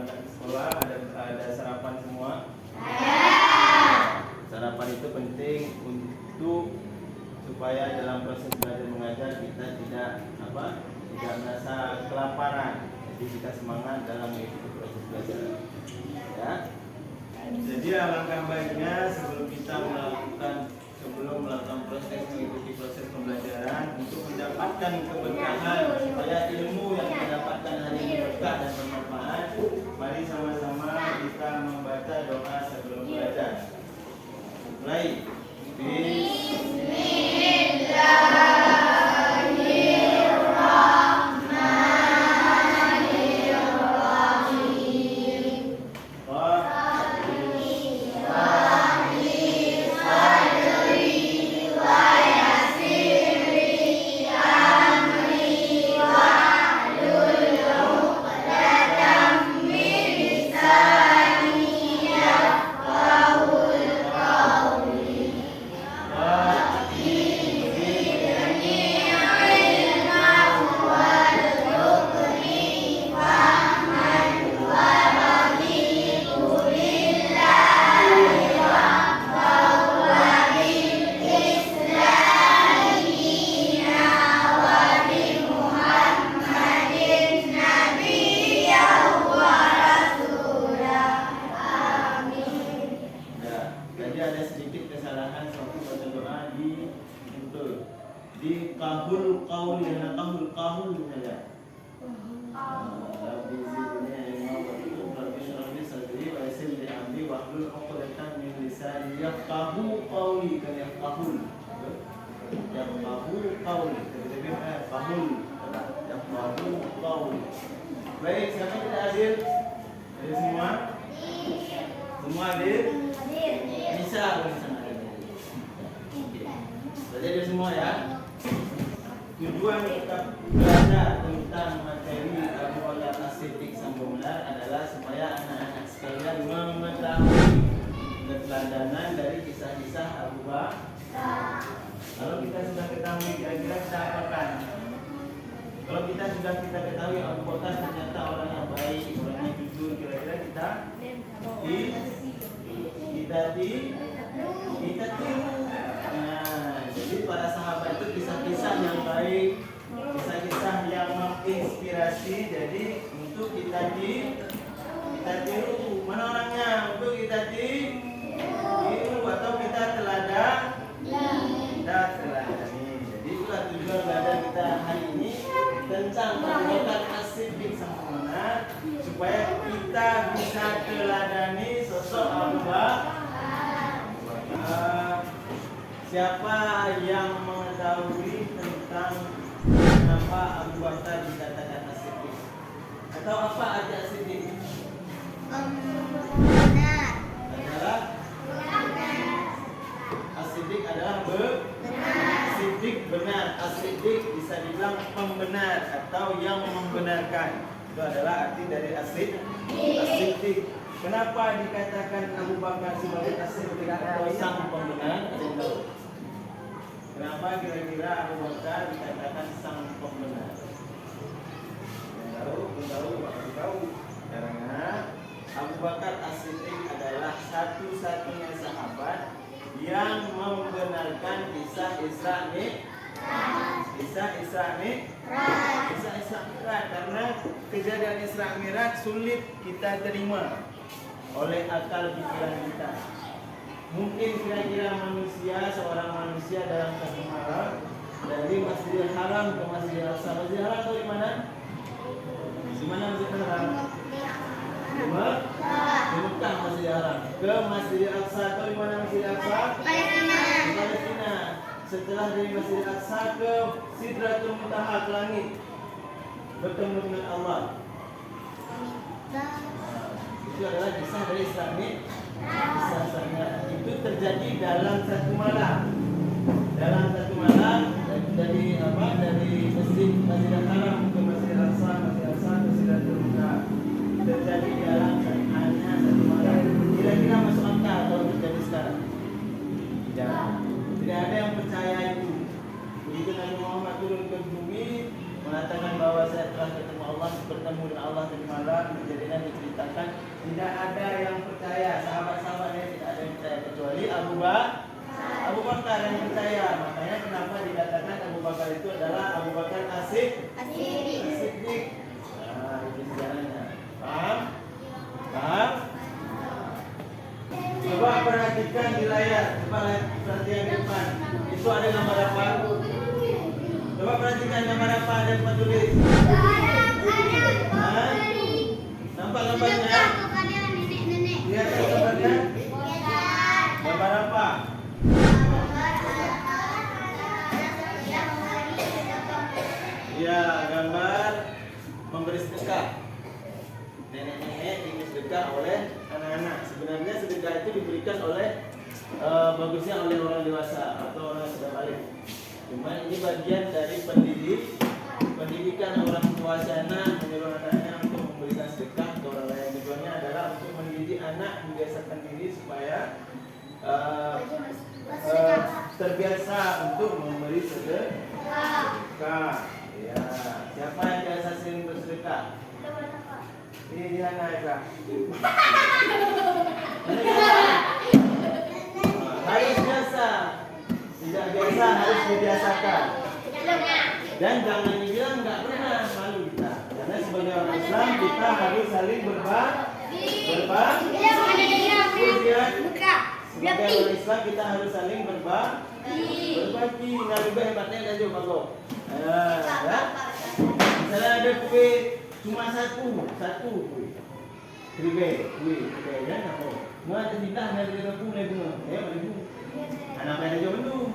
berangkat ke sekolah ada sarapan semua? Sarapan itu penting untuk supaya dalam proses belajar mengajar kita tidak merasa kelaparan. Jadi kita semangat dalam mengikuti proses belajar. Ya. Jadi alangkah baiknya sebelum melakukan proses mengikuti proses pembelajaran untuk mendapatkan keberkahan supaya ilmu yang kita dapatkan hari ini berkah dan bermanfaat. Mari sama-sama kita membaca doa sebelum belajar. Mulai. Di kahul qaul dan kahul saja. Rabbi zidni ilma wa ilma rabbi shrah li sadri wa yassir li amri wahlul 'uqdatam min lisani yafqahu qawli kan yafqahu qawli kahul yafqahu qawli. Baik, siapa yang tidak hadir? Ada semua? Semua hadir? Bisa belajar semua ya. Tujuan kita belajar tentang materi Abu Bakar As-Siddiq sang pembenar adalah supaya anak-anak sekalian mengetahui keteladanan dari kisah-kisah Abu Bakar. Kalau kita sudah ketahui, kira-kira kita apakan? Kalau kita sudah ketahui Abu Bakar ternyata orang yang baik, orang yang jujur, kira-kira kita tiru. Jadi para sahabat itu kisah-kisah yang baik, kisah-kisah yang menginspirasi. Jadi untuk kita tiru. Mana orangnya? Untuk kita tiru atau kita teladani. Jadi itulah tujuan belajar kita hari ini tentang Abu Bakar As-Siddiq sang pembenar, supaya kita bisa teladani sosok Abu Bakar. Siapa yang mengetahui tentang kenapa Abu Bakar dikatakan As-Siddiq? Atau apa arti As-Siddiq? Benar. As-Siddiq adalah Siddiq benar. As-Siddiq bisa dibilang pembenar atau yang membenarkan. Itu adalah arti dari As-Siddiq. Kenapa dikatakan Abu Bakar sebagai As-Siddiq atau sang pembenar? Ada yang tahu? Kenapa kira-kira Abu Bakar dikatakan sang pembenar? Yang tahu? Karena Abu Bakar As-Siddiq adalah satu-satunya sahabat yang membenarkan kisah Isra Mi'raj. Karena kejadian Isra Mi'raj sulit kita terima oleh akal pikiran kita. Mungkin kira-kira seorang manusia dalam satu malam dari Masjidil Haram ke Masjidil Aqsa. Masjidil Haram itu di mana? Di mana Masjidil Haram? Di Mekah Masjidil Haram. Ke Masjidil Aqsa atau di mana Masjidil Aqsa? Di Palestina. Setelah dari Masjidil Aqsa ke Sidratul Muntaha, ke langit, bertemu dengan Allah. Itu adalah kisah dari Isra Mi'raj. Itu terjadi dalam satu malam. Dari Masjidil Haram ke Masjidil Aqsa ke Sidratul Muntaha. Terjadi dalam hanya satu malam. Kira-kira masuk akal kalau terjadi sekarang? Tidak ada yang percaya itu. Begitu Nabi Muhammad turun ke bumi mengatakan bahwa saya telah bertemu dengan Allah tadi malam, kejadian diceritakan Bakar yang percaya. Makanya kenapa dikatakan Abu Bakar itu adalah Abu Bakar As-Siddiq. Nah, itu sejarahnya. Paham? Paham? Coba perhatikan di layar. Coba perhatikan di depan. Itu ada gambar apa? Coba perhatikan gambar apa ada yang tulis. Hah? Nampak gambarnya? Lihat gambarnya. Gambar apa? Ya, gambar memberi sedekah. Nenek-nenek ingin sedekah oleh anak-anak. Sebenarnya sedekah itu diberikan oleh bagusnya oleh orang dewasa atau orang yang sudah balik. Cuma ini bagian dari pendidikan orang tua sana menyuruh anaknya untuk memberikan sedekah ke orang lain. Tujuannya adalah untuk mendidik anak membiasakan diri supaya terbiasa untuk memberi sedekah. Ya, siapa yang biasa sering bersedekah? Ini dia Naika. Harus biasa, tidak biasa harus dibiasakan. Dan jangan dibilang nggak pernah malu kita. Karena sebagai orang Islam kita harus saling berbagi. Sebagai orang Islam kita harus saling berbagi. Nah, lebih hebatnya dan juga bagus. Ya. Misalnya ada kue cuma satu kue. Kue ya apa? Mau ada tidak ada bunga. Ya, bunga. Anak ada juga belum.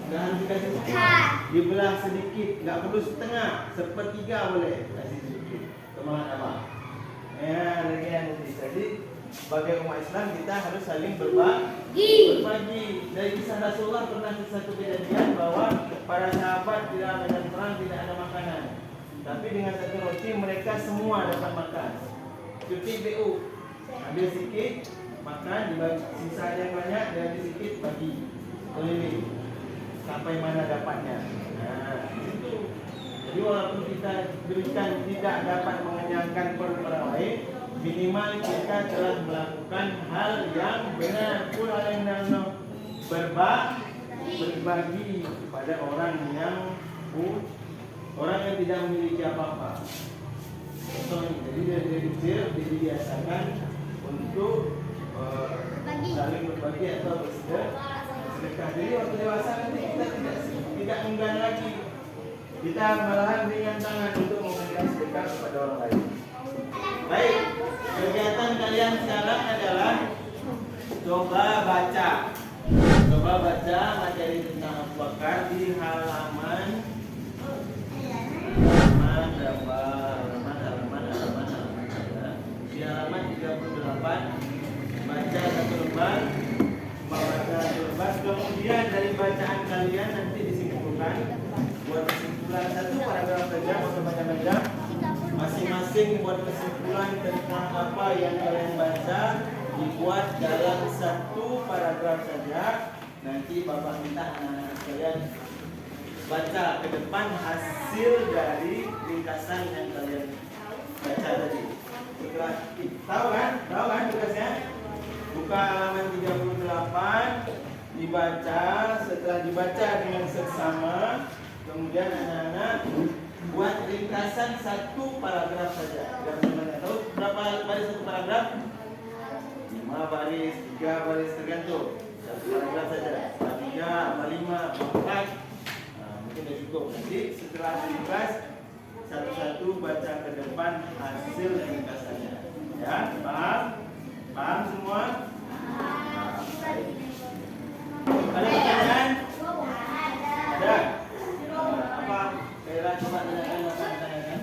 Enggak harus dikasih semua. Dibelah sedikit, enggak perlu setengah, sepertiga boleh. Kasih sedikit. Semangat apa? Ya, lagi yang jadi sebagai umat Islam kita harus saling berbagi. Dari kisah Rasulullah pernah satu kejadian bahwa para sahabat tidak medan perang tidak ada makanan. Tapi dengan satu roti mereka semua dapat makan. Cuti BU. Ambil sedikit, makan, dibagi sisa yang banyak, dan sedikit bagi keliling. Sampai mana dapatnya. Nah, itu. Jadi walaupun kita berikan tidak dapat mengenyangkan perut orang lain, minimal kita telah melakukan hal yang benar. Hal yang berbagi kepada orang yang tidak memiliki apa-apa. Contohnya, jadi dari kecil dibiasakan untuk saling berbagi atau bersedekah. Jadi waktu dewasa nanti kita tidak enggan lagi. Kita malahan ringan tangan untuk memberikan sedekah kepada orang lain. Baik, kegiatan kalian sekarang adalah coba baca materi tentang Abu Bakar di halaman berapa? Halaman di halaman 38. Baca satu lembar, membaca satu lembar. Kemudian dari bacaan kalian nanti disimpulkan. Buat kesimpulan satu paragraf saja, atau baca-baca. Masing-masing buat kesimpulan tentang apa yang kalian baca dibuat dalam satu paragraf saja. Nanti Bapak minta anak-anak kalian baca ke depan hasil dari ringkasan yang kalian baca tadi. Setelah tahu kan tugasnya? Buka halaman 38, dibaca. Setelah dibaca dengan seksama, kemudian anak-anak buat ringkasan satu paragraf saja. Tahu berapa baris satu paragraf? 5 baris, 3 baris, tergantung. Satu paragraf saja. 3, 5, 4. Mungkin sudah cukup. Nanti setelah ringkas satu-satu baca ke depan hasil ringkasannya. Ya, paham? Paham semua? Ada pertanyaan? Ada? Apa? Kira coba tanyakan apa yang tanyakan?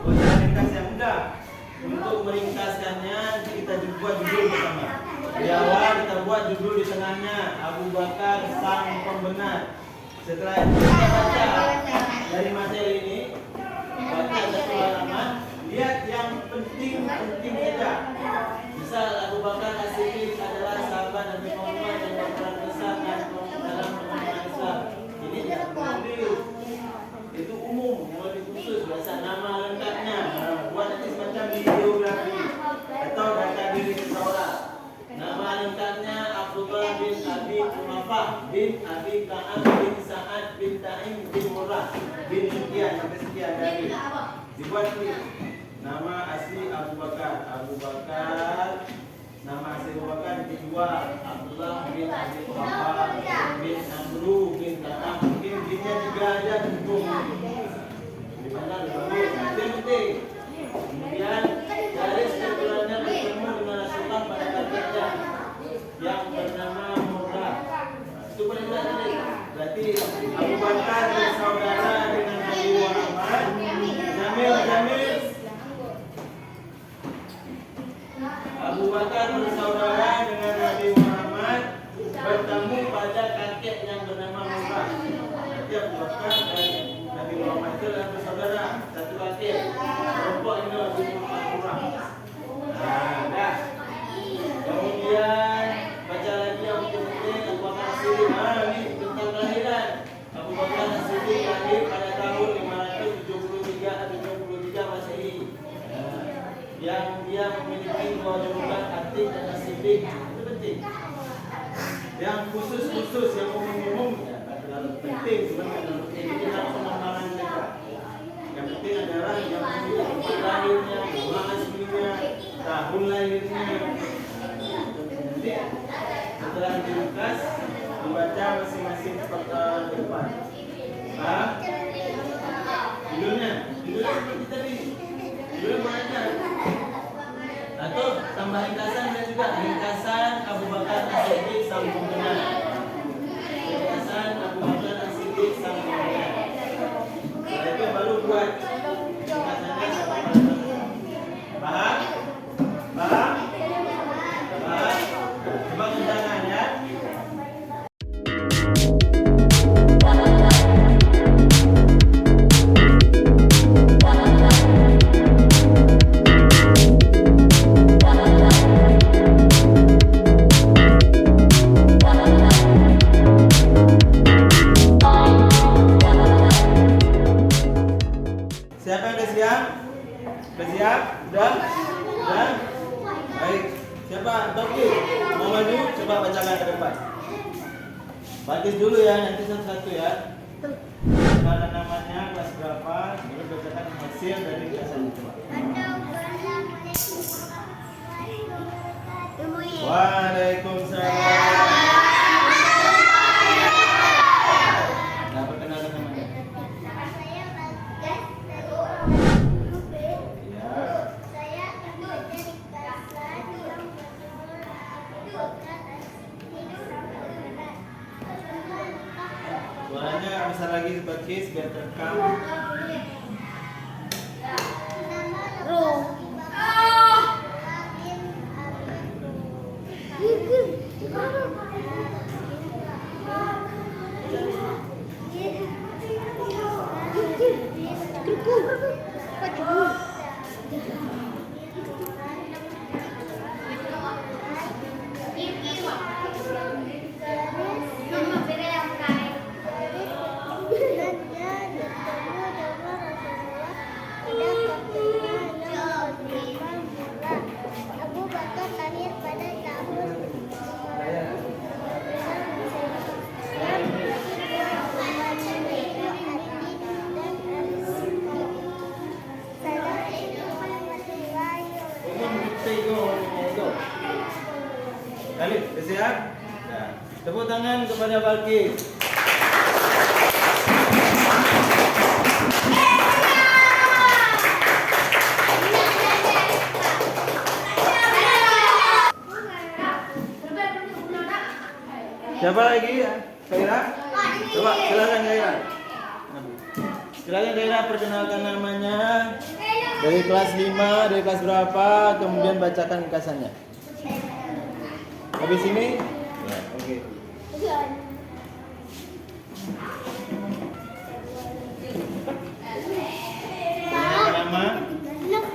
Cara ringkas yang mudah. Untuk meringkaskannya kita buat judul bersama. Di awal kita buat judul, di tengahnya Abu Bakar sang pembenar. Setelah itu kita baca dari materi ini, baca satu halaman, lihat yang penting saja. Misal Abu Bakar As-Siddiq adalah sahabat Nabi Muhammad yang berperan besar dalam pengembangan Islam. Ini tidak perlu, itu umum, yang lebih khusus. Biasa nama lengkapnya, buat nanti semacam biografi atau data diri seseorang. Nama lengkapnya Abu Wafah bin Abi Ka'ab bin Sa'ad bin Ta'im bin Murrah bin sekian sampai sekian dari dibuat nama asli Abu Bakar. Nama asli Abu Bakar kedua Abdullah bin Abi Quhafa bin Amru bin Ka'ab. Mungkin binnya 3 aja cukup. Di mana penting. Kemudian garis keturunannya bertemu dengan Rasulullah pada kakeknya yang bernama Murrah. Itu perintah tadi. Berarti Abu Bakar bersaudara dengan Nabi Muhammad. Jamil. Abu Bakar bersaudara dengan Nabi Muhammad bertemu pada kakek yang bernama Murrah. Berarti Abu Bakar dan Nabi Muhammad itu adalah bersaudara, satu kakek. Kelompok ini Nabi Murrah. Dah. Kemudian baca lagi yang penting Abu Bakar Siddiq. Ini tentang kelahiran. Abu Bakar Siddiq lahir pada tahun 573 atau 73 Masehi. Yang dia memiliki 2 julukan Atiq dan Siddiq. Itu penting. Yang khusus yang umum terlalu penting sebenarnya ini dalam pengembangan mereka. Yang penting adalah yang memiliki lahirnya, nama aslinya, tahun lahirnya. Setelah diringkas, dibaca masing-masing depan. Judulnya seperti tadi. Judulnya mana? Atau tambah ringkasan dan juga ringkasan Abu Bakar As-Siddiq sang pembenar. Ringkasan Abu Bakar As-Siddiq sang pembenar. Jadi baru buat ringkasannya sampai pada selesai. Paham? Coba undangan ya. Siapa yang udah siap? Udah siap? Udah? Baik. Siapa? Tauqir. Mau maju? Coba bacakan ke depan. Bagus dulu ya, nanti satu-satu ya. Bacakan namanya, kelas berapa, baru bacakan hasil dari ringkasan itu. Waalaikumsalam. Nah, perkenalkan namanya. Suaranya besar lagi sebagai biar terekam. Abu Bakar lahir pada tahun Kali, siap? Nah, tepuk tangan kepada Balkis. Siapa lagi ya? Kaira? Coba silakan Kaira. Silakan Kaira perkenalkan namanya. Dari kelas 5, dari kelas berapa, kemudian bacakan ringkasannya. Habis ini? Ya, oke.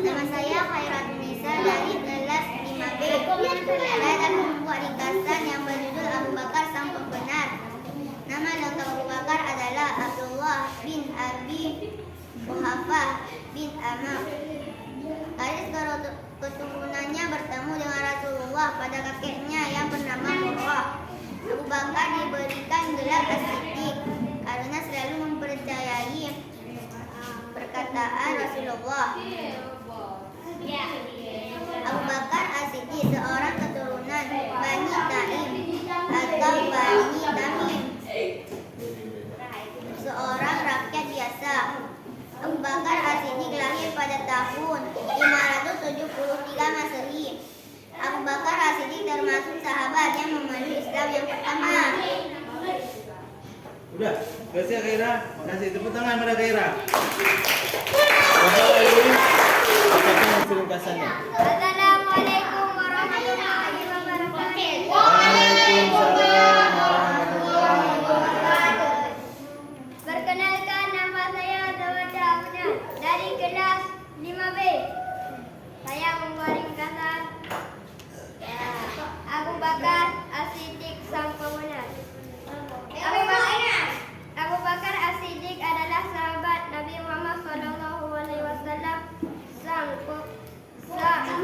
Nama saya Khairat Nisa dari kelas 5B. Saya akan membuat ringkasan yang berjudul Abu Bakar sang pembenar. Nama lengkap Abu Bakar adalah Abdullah bin Abi Quhafa bin Amr. Garis keturunannya bertemu dengan Rasulullah pada kakeknya yang bernama Murrah. Abu Bakar diberi kesukaan Rasulullah. Abu Bakar As-Siddiq, seorang keturunan Bani Taim atau Bani Tamim, seorang rakyat biasa. Abu Bakar As-Siddiq lahir pada tahun 573 Masehi. Abu Bakar As-Siddiq termasuk sahabat yang memeluk Islam yang pertama. Udah, kasih Khaira. Makasih, tepuk tangan pada Khaira. Bapak Ibu, apakah ringkasannya? Assalamualaikum warahmatullahi wabarakatuh. Waalaikumsalam warahmatullahi wabarakatuh. Perkenalkan, nama saya Zawada Amna dari kelas 5B. Saya membuat ringkasan Abu Bakar As-Siddiq sang pemenang. Abu Bakar As-Siddiq adalah sahabat Nabi Muhammad SAW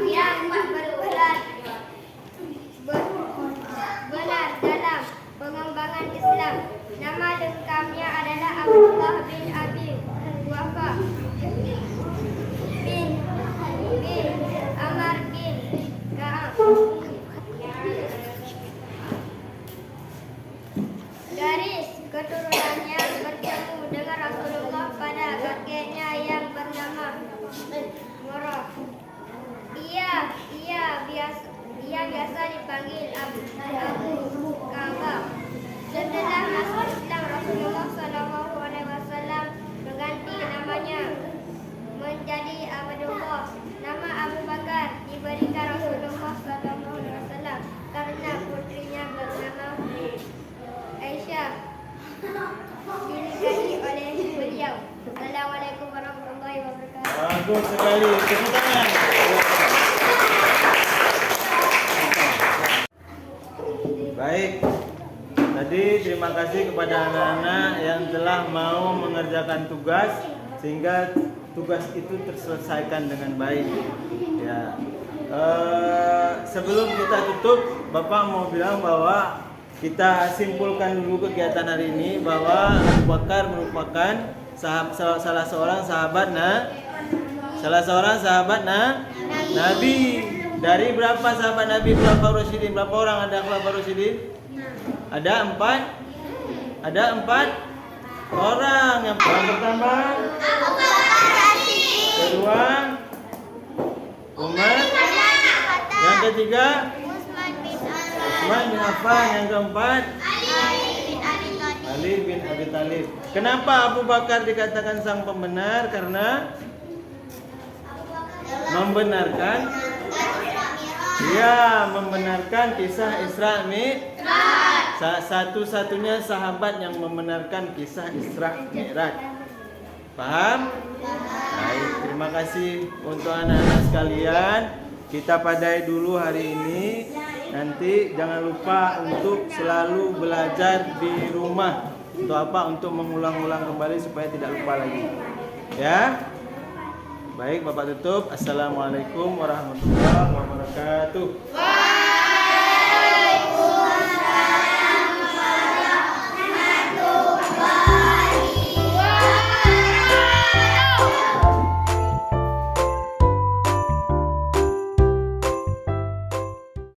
yang benar dalam pengembangan Islam. Nama lengkapnya adalah Abdullah bin Abi Wafa bin Amr bin Ka'ab. Garis keturunannya bertemu dengan Rasulullah pada kakeknya yang bernama Murrah. Ia biasa dipanggil Abu Ka'bah. Setelah masuk Islam, Rasulullah SAW mengganti namanya menjadi Abdullah. Nama Abu Bakar diberikan Rasulullah SAW karena putrinya bernama Aisyah dinikahi oleh beliau. Assalamualaikum warahmatullahi wabarakatuh. Bagus sekali, tepuk tangan. Baik, tadi terima kasih kepada anak-anak yang telah mau mengerjakan tugas sehingga tugas itu terselesaikan dengan baik. Ya, sebelum kita tutup, Bapak mau bilang bahwa kita simpulkan dulu kegiatan hari ini bahwa Abu Bakar merupakan salah seorang sahabat Nabi. Dari berapa sahabat Nabi Khulafaur Rasyidin? Berapa orang ada Khulafaur Rasyidin? Ada 4 orang. Yang pertama Abu Bakar As-Siddiq. kedua Umar. Yang ketiga Utsman bin Affan. Yang keempat Ali bin Abi Thalib. Kenapa Abu Bakar dikatakan sang pembenar? Karena membenarkan kisah Isra Mi'raj. Satu-satunya sahabat yang membenarkan kisah Isra Mi'raj. Paham? Baik, terima kasih untuk anak-anak sekalian. Kita padai dulu hari ini. Nanti jangan lupa untuk selalu belajar di rumah. Untuk apa? Untuk mengulang-ulang kembali supaya tidak lupa lagi. Ya? Baik, Bapak tutup. Assalamualaikum warahmatullahi wabarakatuh.